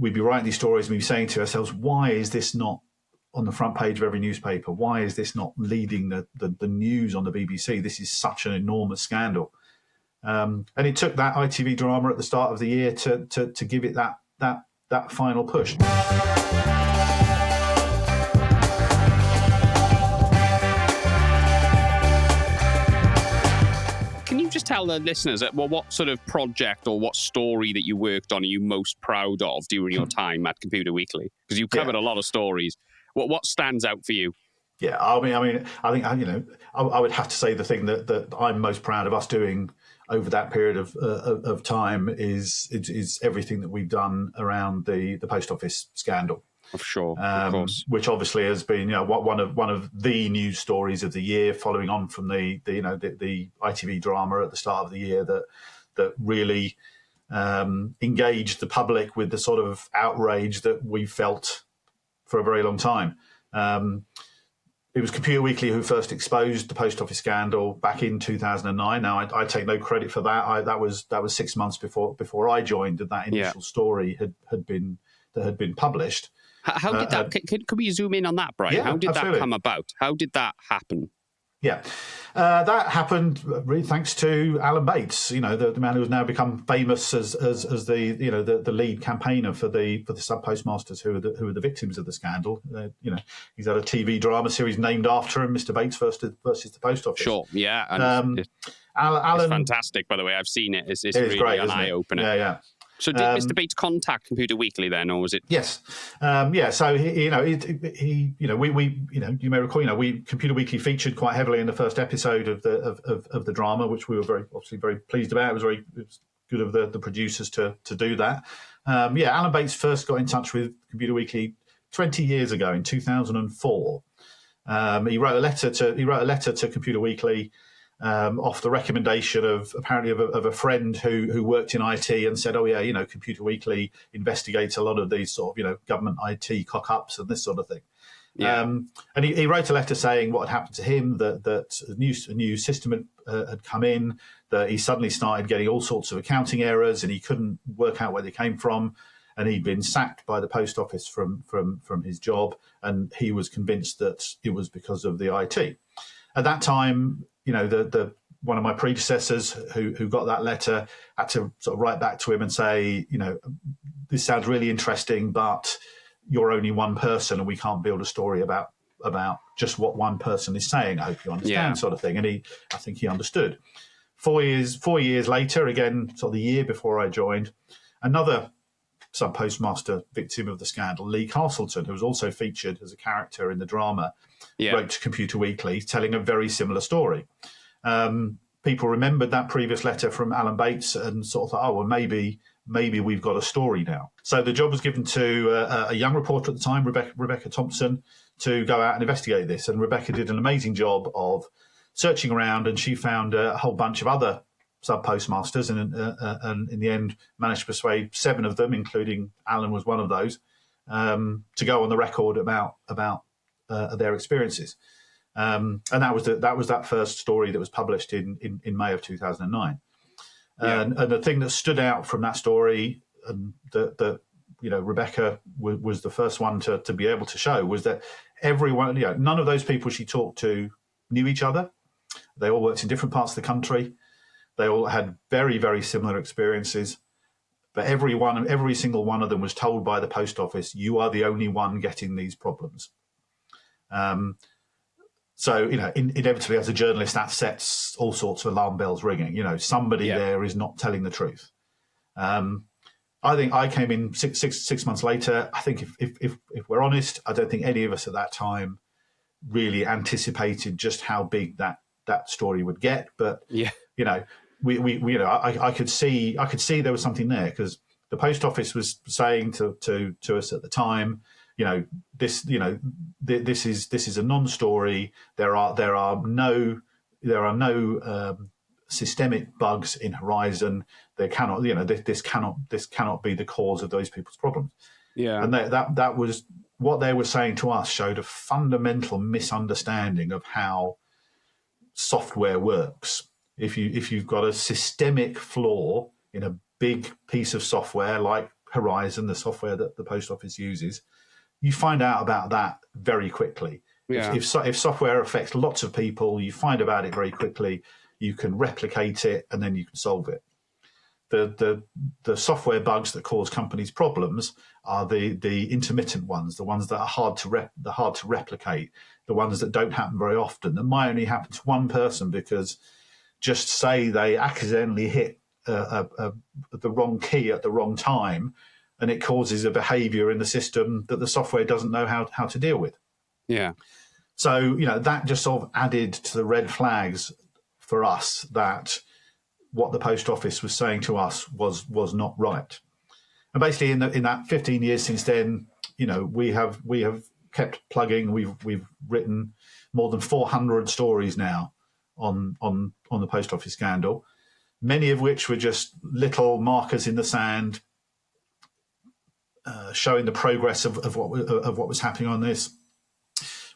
we'd be writing these stories and we'd be saying to ourselves, why is this not on the front page of every newspaper? Why is this not leading the news on the BBC? This is such an enormous scandal. And it took that ITV drama at the start of the year to give it that final push. Can you just tell the listeners what sort of project or what story that you worked on are you most proud of during your time at Computer Weekly? Because you covered a lot of stories. What stands out for you? Yeah, I mean, I think I would have to say the thing that I'm most proud of us doing over that period of time is everything that we've done around the post office scandal. Sure, of course. Which obviously has been one of the news stories of the year, following on from the ITV drama at the start of the year that really engaged the public with the sort of outrage that we felt for a very long time. It was Computer Weekly who first exposed the post office scandal back in 2009. Now, I take no credit for that. That was 6 months before I joined, and that initial story had been published. How did that? Could we zoom in on that, Brian? Yeah, how did absolutely. that come about? How did that happen? Yeah, that happened really thanks to Alan Bates. The man who has now become famous as the lead campaigner for the sub postmasters who are the victims of the scandal. He's had a TV drama series named after him, Mr. Bates versus the Post Office. Sure, yeah. Alan, it's fantastic, by the way. I've seen it. It's really great, an eye opener. Yeah. So did Mr. Bates contact Computer Weekly then, or was it? Yes, So he you may recall, Computer Weekly featured quite heavily in the first episode of the drama, which we were very pleased about. It was good of the producers to do that. Alan Bates first got in touch with Computer Weekly 20 years ago in 2004. He wrote a letter to Computer Weekly. Off the recommendation of a friend who worked in IT and said, Computer Weekly investigates a lot of these sort of, government IT cock-ups and this sort of thing. Yeah. And he wrote a letter saying what had happened to him, that a new system had come in, that he suddenly started getting all sorts of accounting errors and he couldn't work out where they came from. And he'd been sacked by the post office from his job. And he was convinced that it was because of the IT. At that time, one of my predecessors who got that letter had to sort of write back to him and say, this sounds really interesting, but you're only one person and we can't build a story about just what one person is saying. I hope you understand, sort of thing. And I think he understood. 4 years later, again, sort of the year before I joined, another sub-postmaster victim of the scandal, Lee Castleton, who was also featured as a character in the drama, wrote to Computer Weekly telling a very similar story. People remembered that previous letter from Alan Bates and sort of thought, maybe we've got a story now. So the job was given to a young reporter at the time, Rebecca Thompson, to go out and investigate this. And Rebecca did an amazing job of searching around, and she found a whole bunch of other sub-postmasters and in the end managed to persuade 7 of them, including Alan was one of those, to go on the record about their experiences. And that was that first story that was published in May of 2009. And the thing that stood out from that story, and that Rebecca was the first one to be able to show, was that everyone, none of those people she talked to knew each other. They all worked in different parts of the country. They all had very, very similar experiences. But every single one of them was told by the post office, you are the only one getting these problems. So, inevitably as a journalist, that sets all sorts of alarm bells ringing. Somebody there is not telling the truth. I think I came in six months later. I think if we're honest, I don't think any of us at that time really anticipated just how big that story would get. But, I could see there was something there, because the post office was saying to us at the time, this is a non-story. There are no systemic bugs in Horizon. There cannot, this cannot be the cause of those people's problems. Yeah, and that was what they were saying to us, showed a fundamental misunderstanding of how software works. If you've got a systemic flaw in a big piece of software like Horizon, the software that the post office uses, you find out about that very quickly. Yeah. If software affects lots of people, you find about it very quickly. You can replicate it, and then you can solve it. The software bugs that cause companies problems are the intermittent ones, the ones that are hard to replicate, the ones that don't happen very often, that might only happen to one person because just say they accidentally hit the wrong key at the wrong time, and it causes a behavior in the system that the software doesn't know how to deal with. Yeah. So, that just sort of added to the red flags for us that what the post office was saying to us was not right. And basically, in that 15 years since then, we have kept plugging. We've written more than 400 stories now on the post office scandal, many of which were just little markers in the sand, showing the progress of what was happening on this.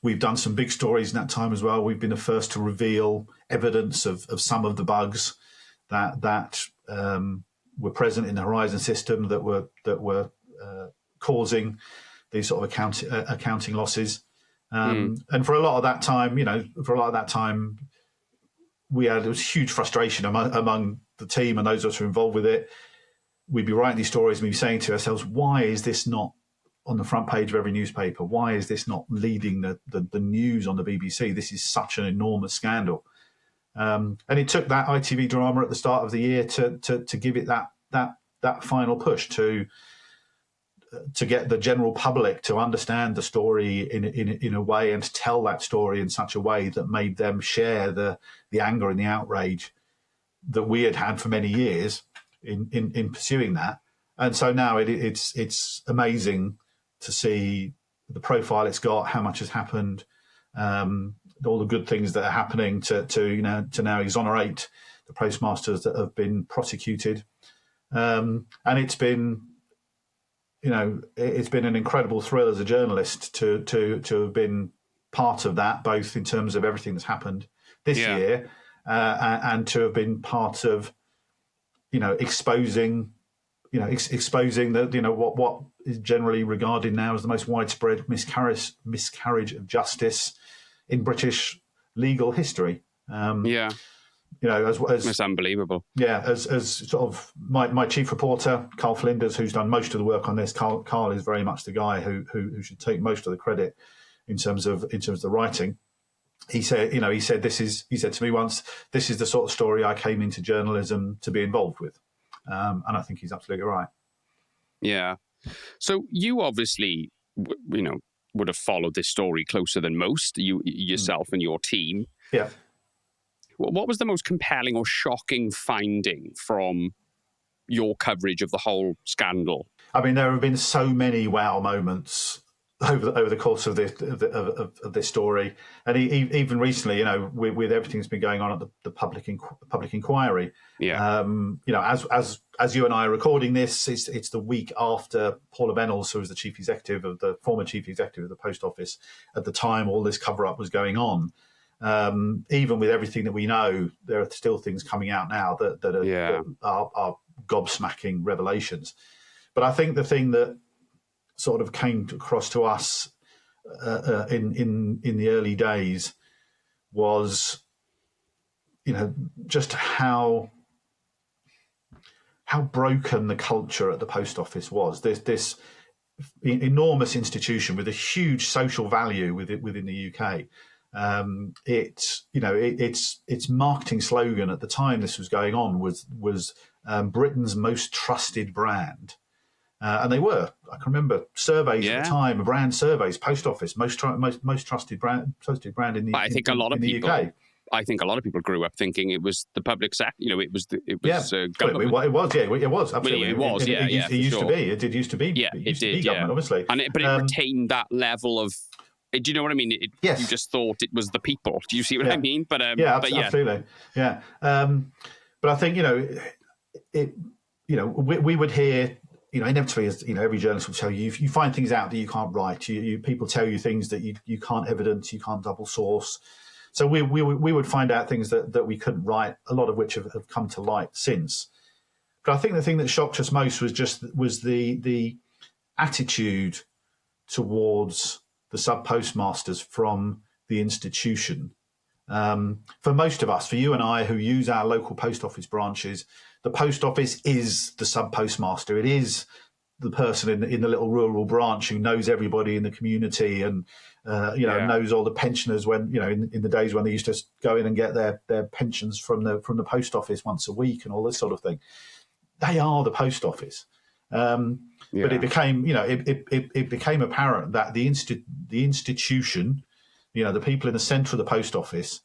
We've done some big stories in that time as well. We've been the first to reveal evidence of some of the bugs that were present in the Horizon system that were causing these sort of accounting losses. And for a lot of that time, there was huge frustration among the team and those of us who were involved with it. We'd be writing these stories and we'd be saying to ourselves, why is this not on the front page of every newspaper? Why is this not leading the news on the BBC? This is such an enormous scandal. And it took that ITV drama at the start of the year to give it that final push to get the general public to understand the story in a way and to tell that story in such a way that made them share the anger and the outrage that we had for many years in pursuing that. And so now it's amazing to see the profile it's got, how much has happened, all the good things that are happening to now exonerate the postmasters that have been prosecuted. And it's been an incredible thrill as a journalist to have been part of that, both in terms of everything that's happened this year and to have been part of exposing what is generally regarded now as the most widespread miscarriage of justice in British legal history. As It's unbelievable. Yeah, as sort of my chief reporter, Carl Flinders, who's done most of the work on this. Carl is very much the guy who should take most of the credit in terms of the writing. He said to me once, this is the sort of story I came into journalism to be involved with. And I think he's absolutely right. Yeah. So you obviously, would have followed this story closer than most, yourself and your team. Yeah. What was the most compelling or shocking finding from your coverage of the whole scandal? I mean, there have been so many wow moments over the course of this story, and even recently, with everything that's been going on at the public inquiry. Yeah. As you and I are recording this, it's the week after Paula Bennells, who was the former chief executive of the Post Office at the time all this cover up was going on. Even with everything that we know, there are still things coming out now that are gobsmacking revelations. But I think the thing that sort of came across to us in the early days was, just how broken the culture at the post office was. This enormous institution with a huge social value within the UK. Its marketing slogan at the time this was going on was Britain's most trusted brand. And they were. I can remember surveys at the time, brand surveys, post office, most trusted brand in the. I think a lot of people. UK. I think a lot of people grew up thinking it was the public sector. It was government. Well, it was. Yeah, it was absolutely. It was. It used to be. It did used to be. Yeah, it did. Government, obviously. But it retained that level of. Do you know what I mean? Yes. You just thought it was the people. Do you see what I mean? But absolutely. Yeah. But I think we would hear. Inevitably, as every journalist will tell you, if you find things out that you can't write, people tell you things that you can't evidence, you can't double source. So we would find out things that we couldn't write, a lot of which have come to light since. But I think the thing that shocked us most was the attitude towards the sub postmasters from the institution. For most of us, for you and I who use our local post office branches, the post office is the sub postmaster. It is the person in the little rural branch who knows everybody in the community and knows all the pensioners when in the days when they used to go in and get their pensions from the post office once a week and all this sort of thing. They are the post office. But it became it became apparent that the institution, the people in the centre of the post office,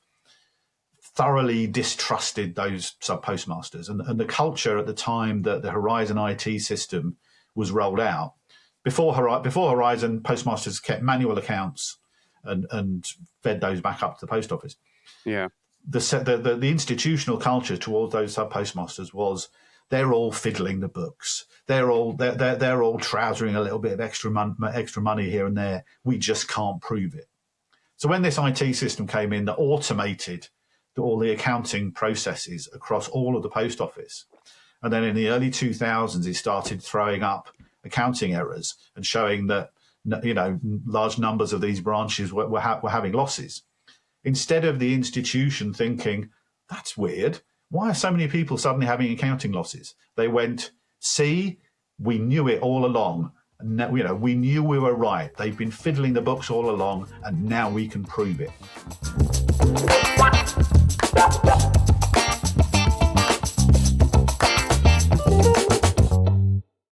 thoroughly distrusted those sub postmasters, and the culture at the time that the Horizon IT system was rolled out. Before Horizon, postmasters kept manual accounts and fed those back up to the post office. Yeah, the institutional culture towards those sub postmasters was they're all fiddling the books. They're all trousering a little bit of extra money here and there. We just can't prove it. So when this IT system came in that automated all the accounting processes across all of the post office, and then in the early 2000s it started throwing up accounting errors and showing that large numbers of these branches were having losses. Instead of the institution thinking, that's weird, why are so many people suddenly having accounting losses? They went, see, we knew it all along. And we knew we were right. They've been fiddling the books all along, and now we can prove it.